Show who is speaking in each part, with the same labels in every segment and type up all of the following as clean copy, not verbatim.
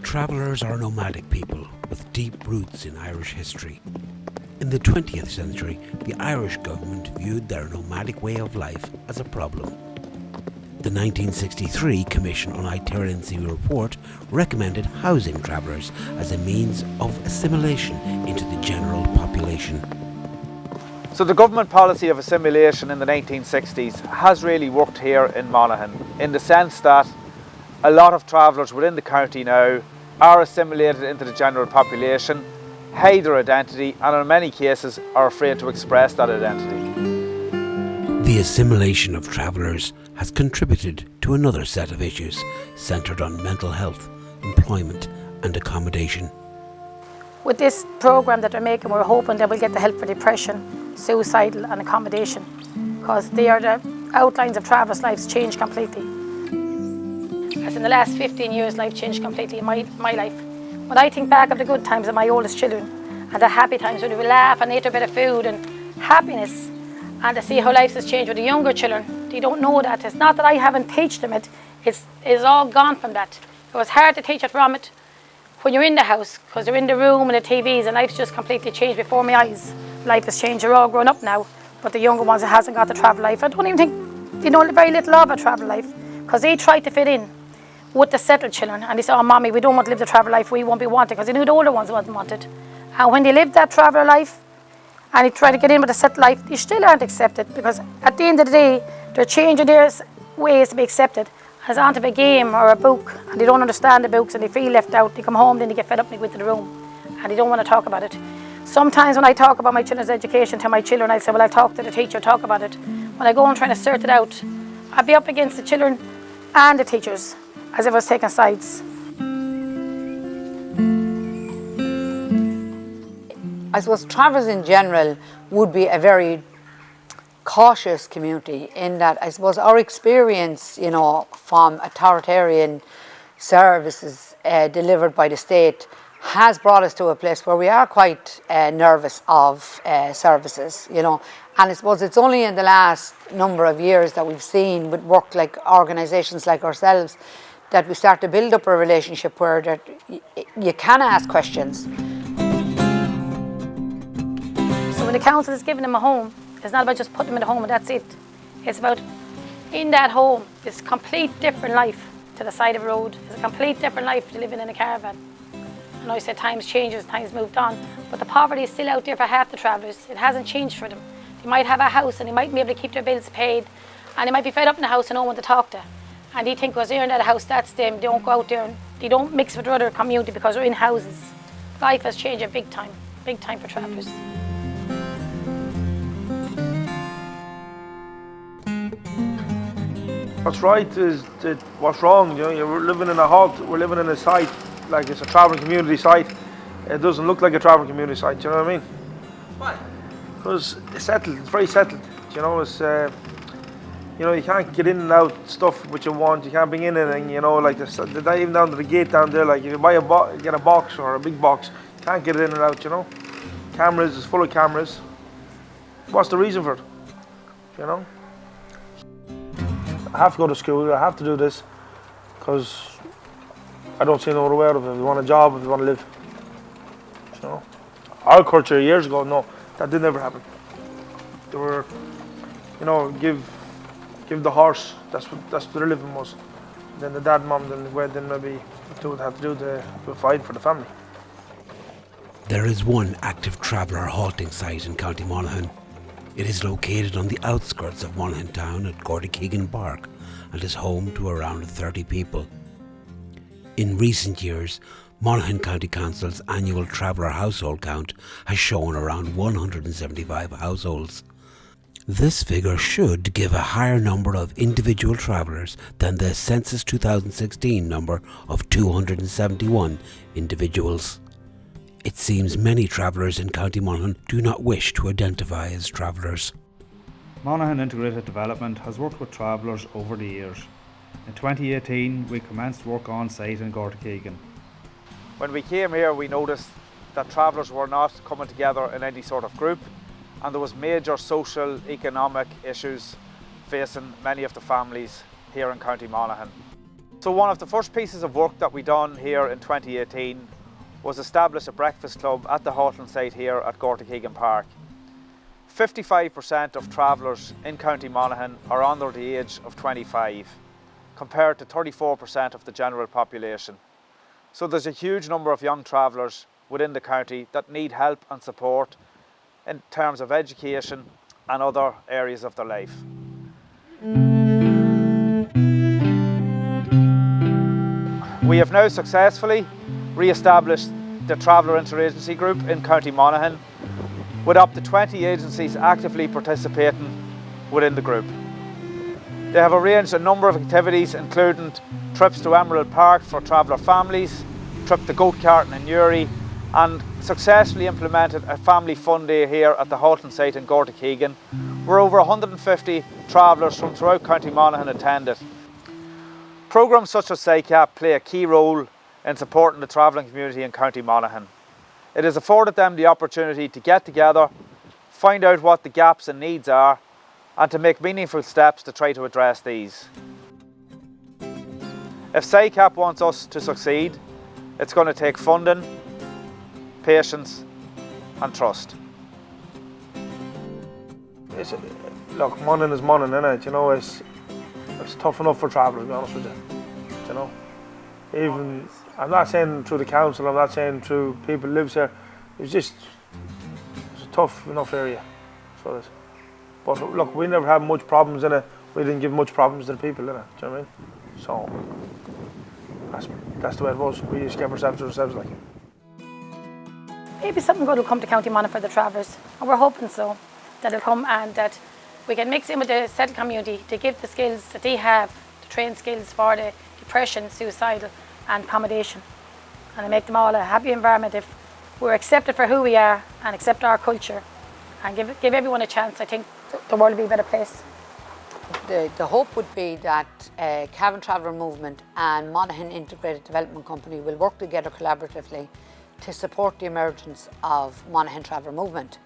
Speaker 1: Travellers are nomadic people with deep roots in Irish history. In the 20th century, the Irish government viewed their nomadic way of life as a problem. The 1963 Commission on Itinerancy report recommended housing travellers as a means of assimilation into the general population.
Speaker 2: So the government policy of assimilation in the 1960s has really worked here in Monaghan, in the sense that a lot of travellers within the county now are assimilated into the general population, hide their identity, and in many cases are afraid to express that identity.
Speaker 1: The assimilation of travellers has contributed to another set of issues centred on mental health, employment and accommodation.
Speaker 3: With this programme that they're making, we're hoping that we'll get the help for depression, suicidal and accommodation, because they are the outlines of travellers' lives changed completely. As in the last 15 years, life changed completely in my life. When I think back of the good times of my oldest children and the happy times when we would laugh and eat a bit of food and happiness, and to see how life has changed with the younger children, they don't know that. It's not that I haven't taught them it, it's all gone from that. It was hard to teach it from it when you're in the house, because they're in the room and the TVs, and life's just completely changed before my eyes. Life has changed, they're all grown up now, but the younger ones that hasn't got the travel life, I don't even think they know very little of a travel life, because they try to fit in with the settled children, and they say, oh mommy, we don't want to live the travel life, we won't be wanted, because they knew the older ones wasn't wanted. And when they live that traveller life and they try to get in with the settled life, they still aren't accepted, because at the end of the day they're changing their ways to be accepted as onto a game or a book, and they don't understand the books and they feel left out. They come home, then they get fed up and they go into the room and they don't want to talk about it. Sometimes when I talk about my children's education to my children, I say, well, I'll talk to the teacher, talk about it. When I go and try to sort it out, I'll be up against the children and the teachers, as if I was taking sides.
Speaker 4: I suppose travellers in general would be a very cautious community, in that I suppose our experience, you know, from authoritarian services delivered by the state has brought us to a place where we are quite nervous of services, you know. And I suppose it's only in the last number of years that we've seen with work like organisations like ourselves that we start to build up a relationship where that you can ask questions.
Speaker 3: So when the council is giving them a home, it's not about just putting them in a home and that's it. It's about, in that home, it's a complete different life to the side of the road. It's a complete different life to living in a caravan. I know I said times changes, times moved on, but the poverty is still out there for half the travellers. It hasn't changed for them. They might have a house and they might be able to keep their bills paid, and they might be fed up in the house and no one to talk to. And they think, because they're in that house, that's them. They don't go out there and they don't mix with other community because they're in houses. Life has changed a big time for travellers.
Speaker 5: What's right is that what's wrong. You know, we're living in a hut, we're living in a site, like it's a travelling community site. It doesn't look like a travelling community site, you know what I mean? Why? Because it's settled, it's very settled. You know, it's you know, you can't get in and out stuff which you want. You can't bring in anything. You know, like this, even down to the gate down there. Like if you buy get a box or a big box, you can't get it in and out. You know, cameras is full of cameras. What's the reason for it? You know, I have to go to school. I have to do this because I don't see no other way out of it. If you want a job, if you want to live. You know, our culture years ago, no, that didn't ever happen. They were, you know, give the horse. That's what their living was. Then the dad, mum, then maybe do what they have to do to provide for the family.
Speaker 1: There is one active traveller halting site in County Monaghan. It is located on the outskirts of Monaghan town at Gordykeegan Park and is home to around 30 people. In recent years, Monaghan County Council's annual traveller household count has shown around 175 households. This figure should give a higher number of individual travellers than the Census 2016 number of 271 individuals. It seems many travellers in County Monaghan do not wish to identify as travellers.
Speaker 6: Monaghan Integrated Development has worked with travellers over the years. In 2018 we commenced work on site in Gordykeegan.
Speaker 2: When we came here, we noticed that travellers were not coming together in any sort of group, and there was major social, economic issues facing many of the families here in County Monaghan. So one of the first pieces of work that we done here in 2018 was establish a breakfast club at the halting site here at Gortakeegan Park. 55% of travellers in County Monaghan are under the age of 25, compared to 34% of the general population. So there's a huge number of young travellers within the county that need help and support in terms of education and other areas of their life. We have now successfully re-established the Traveller Interagency Group in County Monaghan, with up to 20 agencies actively participating within the group. They have arranged a number of activities, including trips to Emerald Park for traveller families, trip to goat carting in Newry, and successfully implemented a family fun day here at the halting site in Gortakeegan, where over 150 travellers from throughout County Monaghan attended. Programmes such as SICAP play a key role in supporting the travelling community in County Monaghan. It has afforded them the opportunity to get together, find out what the gaps and needs are, and to make meaningful steps to try to address these. If SICAP wants us to succeed, it's going to take funding, patience and trust.
Speaker 5: Look, Monaghan is Monaghan, innit? You know, it's tough enough for travellers, to be honest with you. You know, even I'm not saying through the council, I'm not saying through people who lives here. It's a tough enough area. So it is. But look, we never had much problems in it. We didn't give much problems to the people in it. Do you know what I mean? So that's the way it was. We just kept ourselves to ourselves, like.
Speaker 3: Maybe something good will come to County Monaghan for the travellers, and we're hoping so, that it'll come and that we can mix in with the settled community to give the skills that they have, the trained skills for the depression, suicidal and accommodation, and to make them all a happy environment. If we're accepted for who we are and accept our culture and give everyone a chance, I think the world will be a better place.
Speaker 4: The hope would be that Cavan Traveller Movement and Monaghan Integrated Development Company will work together collaboratively to support the emergence of Monaghan Traveller Movement.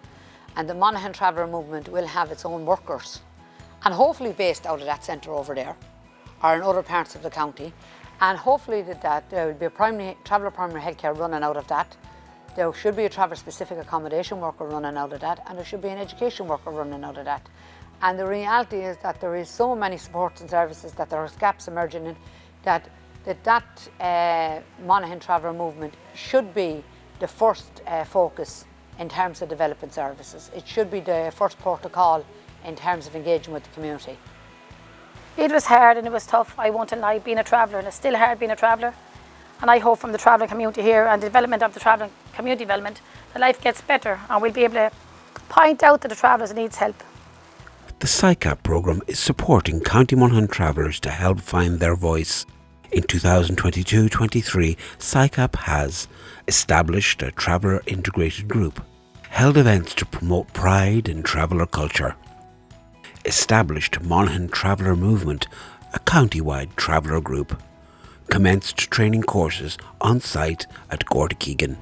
Speaker 4: And the Monaghan Traveller Movement will have its own workers, and hopefully based out of that centre over there or in other parts of the county, and hopefully that there will be a traveller primary healthcare running out of that. There should be a traveller specific accommodation worker running out of that, and there should be an education worker running out of that. And the reality is that there is so many supports and services that there are gaps emerging in, that Monaghan Traveller Movement should be the first focus in terms of developing services. It should be the first protocol in terms of engaging with the community.
Speaker 3: It was hard and it was tough, I won't lie, being a traveller, and it's still hard being a traveller. And I hope from the travelling community here and the development of the travelling community development, that life gets better and we'll be able to point out to the travellers needs help.
Speaker 1: The SICAP programme is supporting County Monaghan travellers to help find their voice. In 2022-23, SICAP has established a traveller integrated group, held events to promote pride in traveller culture, established Monaghan Traveller Movement, a county-wide traveller group, commenced training courses on site at Gortakeegan.